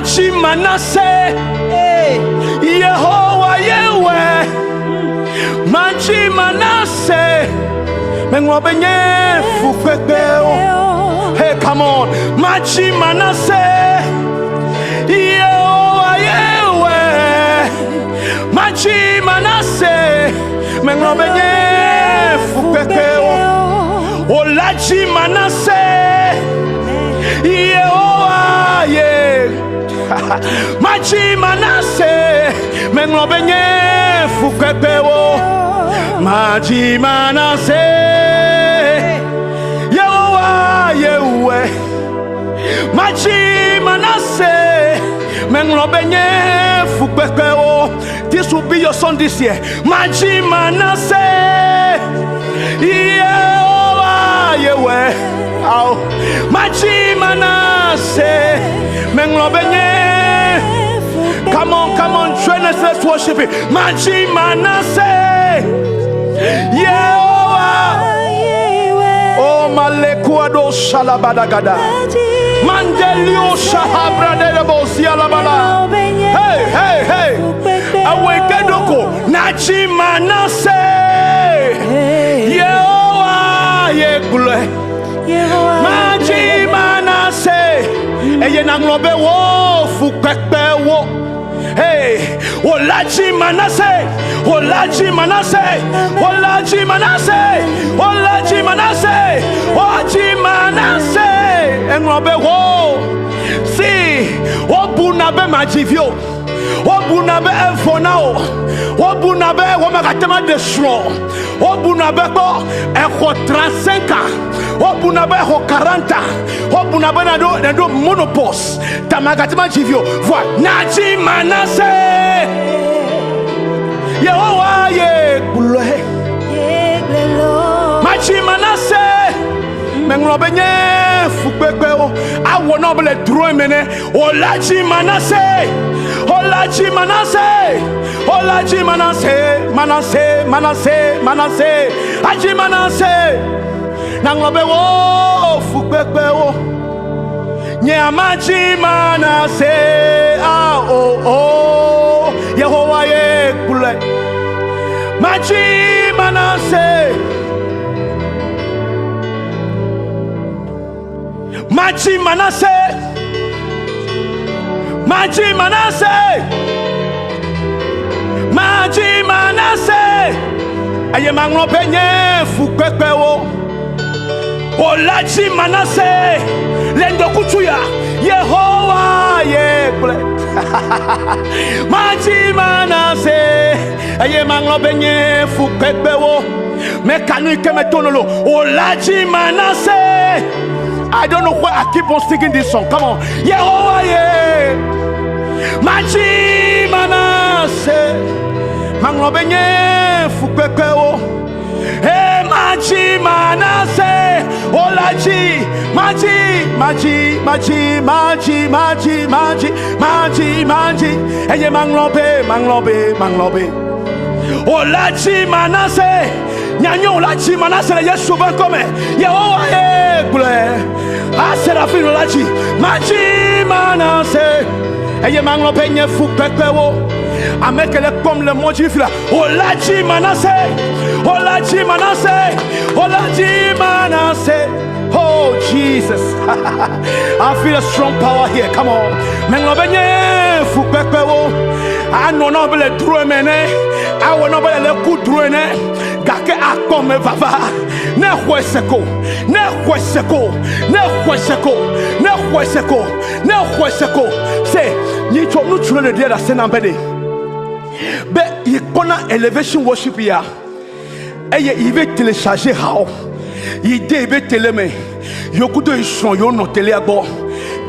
Dzi Manasseh, Yehovah Yahweh, Dzi Manasseh, Mengobenye Fukekeo. Hey, come on, Dzi Manasseh, Yehovah Yahweh, Dzi Manasseh, Mengobenye Fukekeo. Ola Dzi Manasseh, Yehovah Yahweh, Dzi Manasseh, Mengobenye Fukekeo. Dzi Manasseh, Yehovah Yahweh, Dzi Manasseh, Mengobenye Fukekeo. This will be your song this year. Dzi Manasseh, Yehovah Yahweh, Dzi Manasseh, Mengobenye. Come on, join us, let's worship it. Dzi Manasseh, Yehovah, oh Malekuado Shalabadagada, Mandelio Shahabradebo Sialabala. Hey, Awekedoko, Dzi Manasseh, Yehovah Yegule, Dzi Manasseh, Eyenanglobe wo Fukekpe wo. Hey, Ola Dzi Manasseh, Ola Dzi Manasseh, Ola Dzi Manasseh, Ola Dzi Manasseh, Dzi Manasseh, Englobe wo. See, Obunabe Majivio, Obunabe Enfonao, Obunabe Womakatema Deshro, Obunabe Bo, Echo 35, Obunabe Echo 40, Obunabe Nado Monopos, Tamakatema Jivio, voilà, Dzi Manasseh, Yehovah Yegule, Dzi Manasseh, Mengobenye Fukekeo. I will not be thrown mene. Ola Dzi Manasseh, Ola Dzi Manasseh, Ola Dzi Manasseh, Manasseh, Dzi Manasseh. Nanglobe wo Fukekeo. Nyama Dzi Manasseh, oh, Yehovah Yegule, Dzi Manasseh. Dzi Manasseh, Dzi Manasseh, Dzi Manasseh. Aye Manglobenye Fukekeo. Ola Dzi Manasseh, Lendo Kutuya, Yehovah Yegule, Dzi Manasseh. Aye Manglobenye Fukekeo. Mekanique metonolo. Ola Dzi Manasseh. I don't know why I keep on singing this song. Come on. Yehovah Dzi Manasseh, Manglobenye Fukekeo. Hey, Dzi Manasseh, Ola Dzi, Dzi, Eye Manglobe. Ola Dzi Manasseh, Nyanyo Ola Dzi Manasseh, Yesu Bankome, Yehovah Yegule, Aserafi Ola Dzi Manasseh, Eye Manglobenye Fukekeo. Amekele comme le mot du fil. Ola Dzi Manasseh, Ola Dzi Manasseh, Ola Dzi Manasseh. Oh Jesus, I feel a strong power here. Come on, Mengobenye Fukekeo. I know not be le true mene. I will not be le coup drone. Gake akome vava. Ne hueseko. Say, you told no true the day that send ambede. But you gonna elevation worship here. Eye ive télécharger how. Ide ive teleme. Yokudo ishon yo no tele agbo.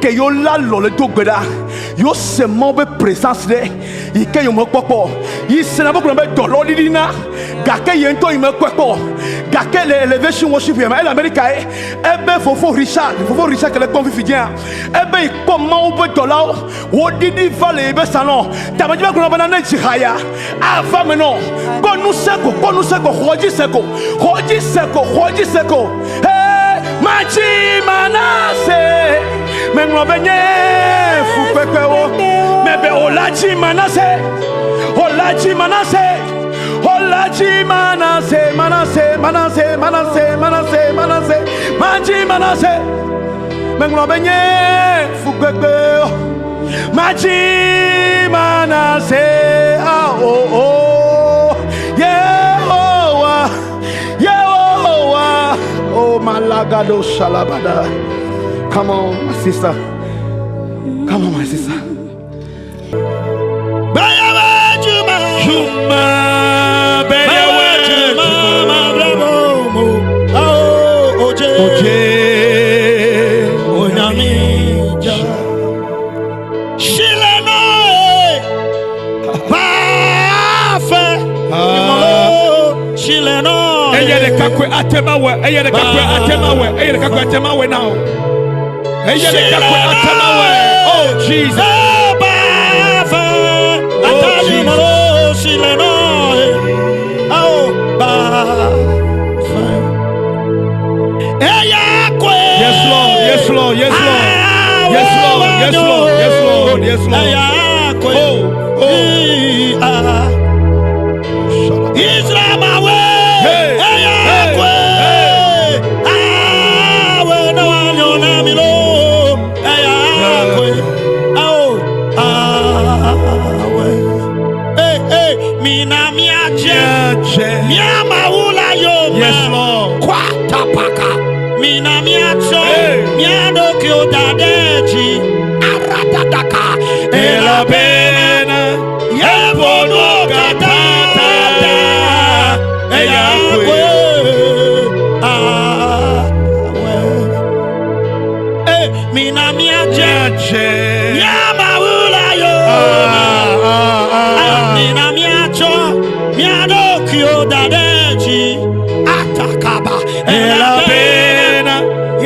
Ke yo la lo le dogbeda. Yo seulement be présence de. Ike yo mo popo. Yi sena bo be dolo didina. Gake yento ime kwepo. Gake le elevation worship here. El America ebe fofo Richard que le convifidien. Ebe comment on peut dola. Wo didi vale ebe salon. Tabajiba ko na na jihaya. Ava meno. Ko nu seko, hoji seko. Hey, Dzi Manasseh. Mengobenye Fukekeo. Dzi Manasseh. Mava Dzi Manasseh. Mava Dzi Manasseh. Manasseh. Manasseh. Manasseh. Manasseh. Manasseh. Mava Dzi Manasseh. Menglobenye fugbe. Mava Dzi Manasseh. Ah oh oh. Yehovah. Yehovah. Oh malagado shalabada. Come on, my sister. Come on, my sister. Oh Jesus. Yes, Lord. Yes, Lord. Yes, Lord. Yes, Lord. Yes, Lord. Yes, Lord. Yes, Lord. Israel, my way. Yes, Lord. Kwatapaka. Minamiacho. Mianokyo dadeji. Aradadaka. Elabena. Yevono katata. Eyakwe. Minamiache. Miamaula yo. Minamiacho. Mianokyo dadeji. Atakaba. Elabena.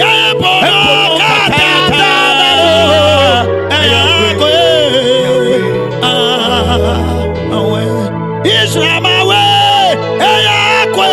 Yevono katata. Eyakwe. Israel, my way. Eyakwe.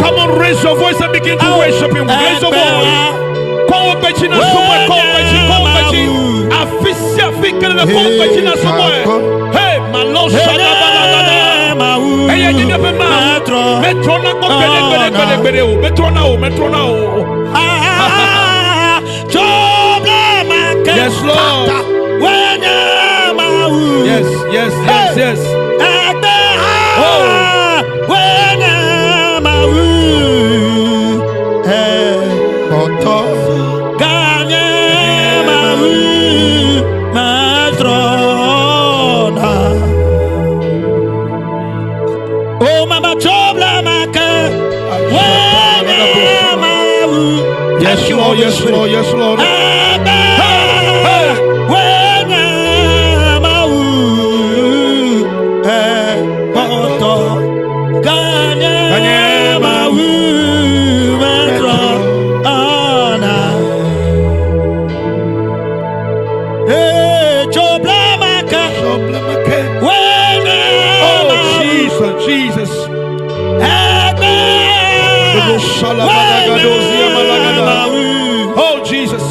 Come on, raise your voice and begin to worship Him. Raise your voice. Hey, my Lord, yes, Lord. Yes, yes, yes, yes. Oh. Yes, Lord, yes, Lord, yes, Lord. Jesus. Oh, Jesus.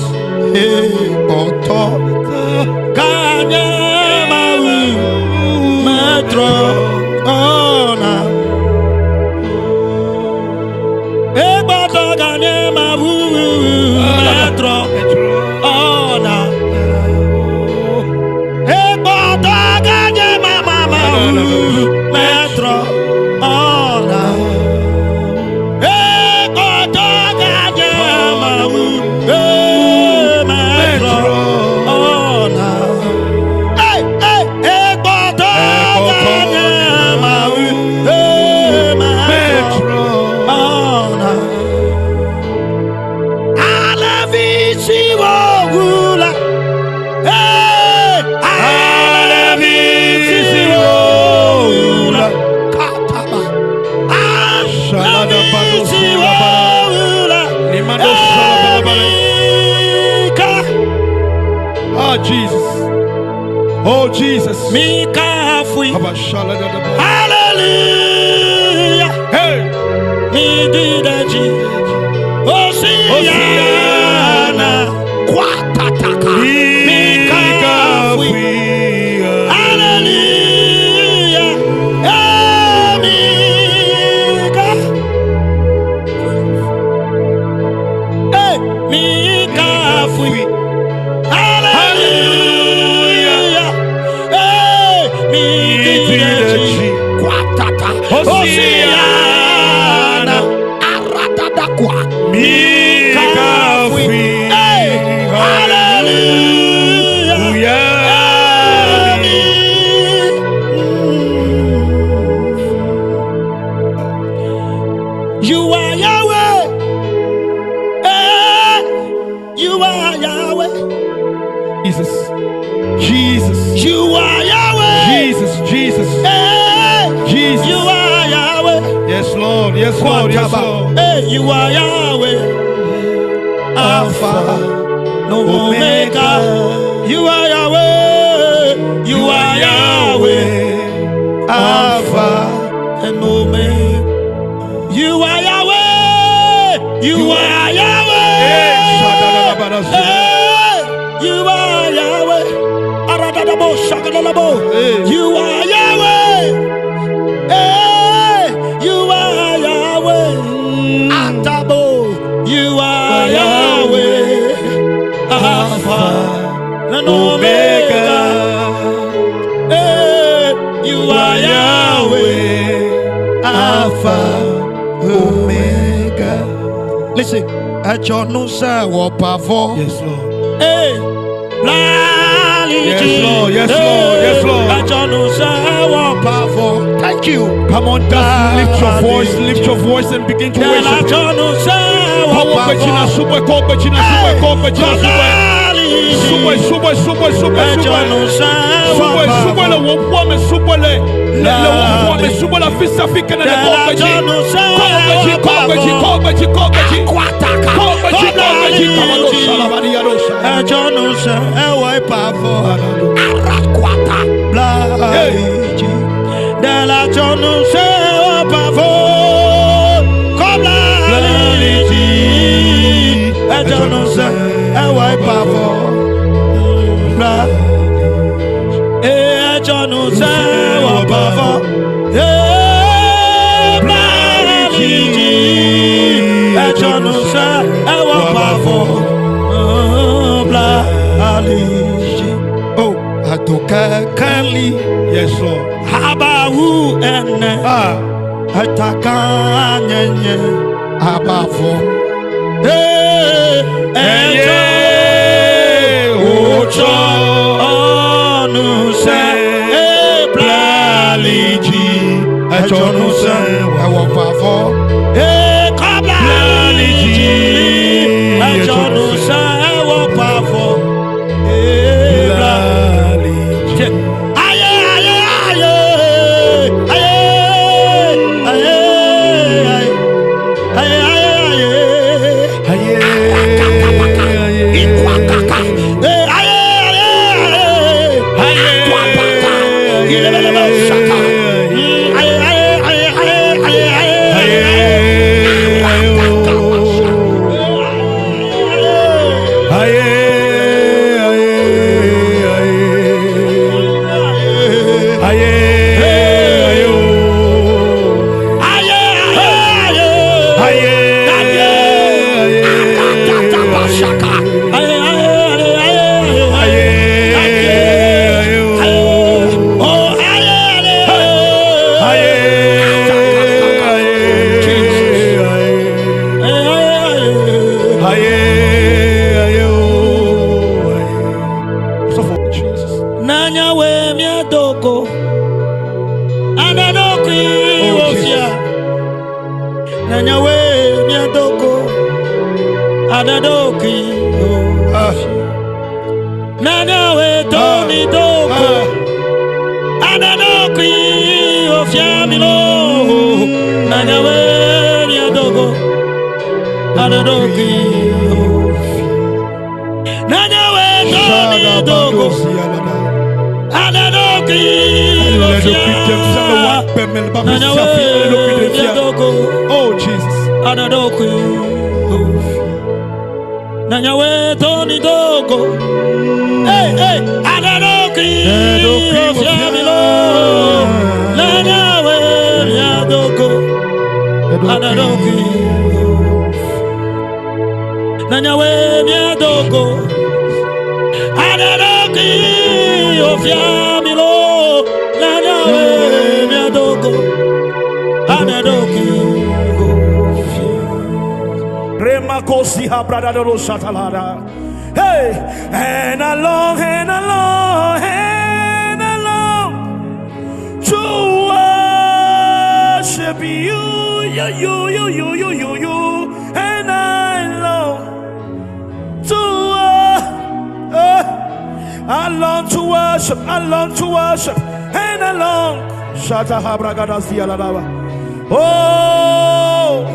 Ah, Jesus. Oh, Jesus. Mikafui. Hallelujah. Hey. Mididaji. Osiana. Kwataka. Mikafui. Hallelujah. Mika. Hey, Mikafui. Hallelujah. Hey, Mididaji. Kwatata. Osiana. Aratadakwa. Mikafui. Hey, hallelujah. You are Yahweh. Hey, you are Yahweh. Jesus. Jesus. You are Yahweh. Jesus. Jesus. Hey, Jesus. you are Yahweh. Yes, Lord. Yes, Lord. Yes, Lord. Hey, you are Yahweh. Alpha, no Omega. You are Yahweh. You are Yahweh. Alpha and Omega. You are Yahweh. You are Yahweh. Hey, you are Yahweh. You are Yahweh. Hey, you are Yahweh. Atabo. You are Yahweh. Alpha and Omega. Hey, you are Yahweh. Alpha, Omega. Listen, at your no sir, what powerful. Yes, Lord. Hey, yes, Lord. Yes, Lord. Yes, Lord. At your no sir, what powerful. Thank you. Come on, just lift your voice. Lift your voice and begin to worship. At your no sir, what powerful. Super. Yes, Lord. Habahu ene atakanye abafo eye ocho onu se blaliji ejonu se ewo pafo kablaliji ejonu se ewo pafo blaliji. Shada Bado Sialada. Oh Jesus. Nanyawe Tony Dogo. Hey, hey, Anadoki. Ofiamilo. Nanyawe Yadogo. Anadoki. Nanyawe Yadogo. Anadoki. Ofiamilo. Nanyawe Yadogo. Anadoki. Remakosi ha brada do shatalada. Hey, and along to worship you, and I long to worship, and I long. Shata ha bragada sialadaba. Oh.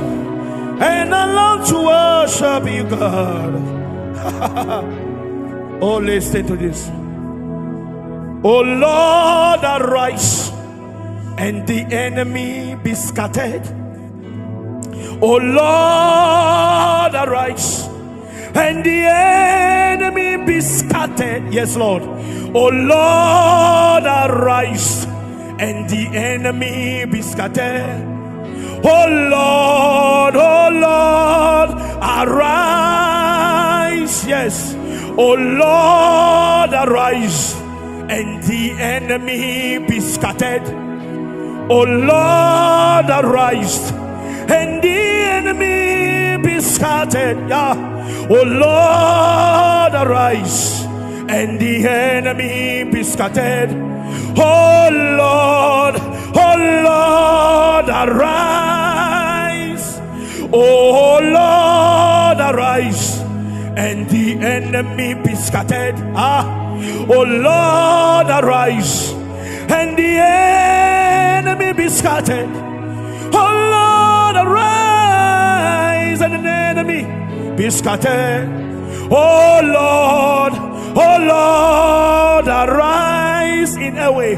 And I long to worship you, God. Oh, listen to this. Oh Lord, arise and the enemy be scattered. Oh Lord, arise and the enemy be scattered. Yes, Lord. Oh Lord, arise and the enemy be scattered. Oh Lord, arise. Yes. Oh Lord, arise and the enemy be scattered. Oh Lord, arise and the enemy be scattered. Yeah. Oh Lord, arise and the enemy be scattered. Oh Lord, arise. Oh Lord, arise and the enemy be scattered. Oh Lord, arise and the enemy be scattered. Oh Lord, arise and the enemy be scattered. Oh Lord, arise in a way.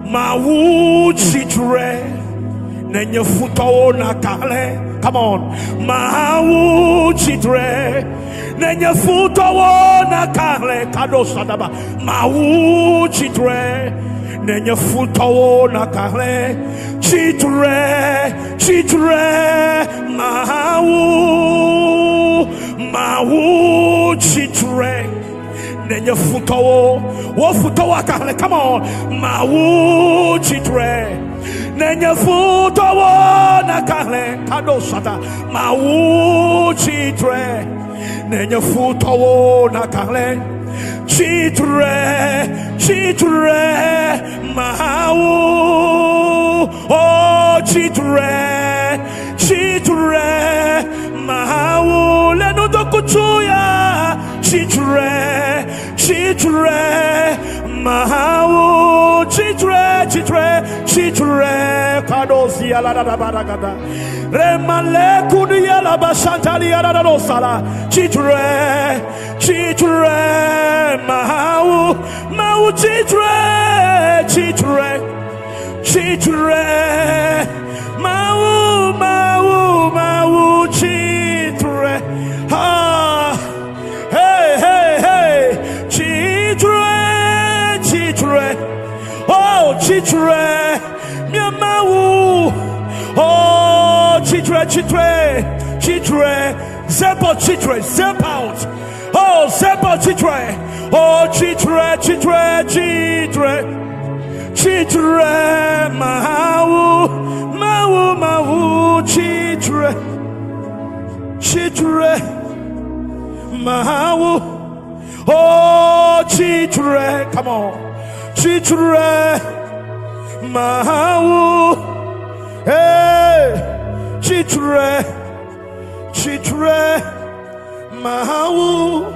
Mawuchitre nenye futo na kale. Come on. Mawuchitre nenye futo na kale. Kado sadaba. Mawuchitre nenye futo na kale. Chitre mawuchitre nenye futo wo futo akale. Come on. Mawuchitre nenye futo na kale. Kado sata. Mawuchitre nenye futo na kale. Chitre mawu. Oh chitre mawu lenu dokuchuya. Chitre mawu. Chitre kadosi ala da baragada. Remale kudi ala basantali ala da dosala. Chitre mawu chitre mawu chitre. Hey chitre. Oh chitre miamawu. Oh chitre zepo chitre zep out. Oh zepo chitre. Oh chitre mawu chitre mawu. Oh chitre. Come on. Chitre mawu. Hey chitre mawu.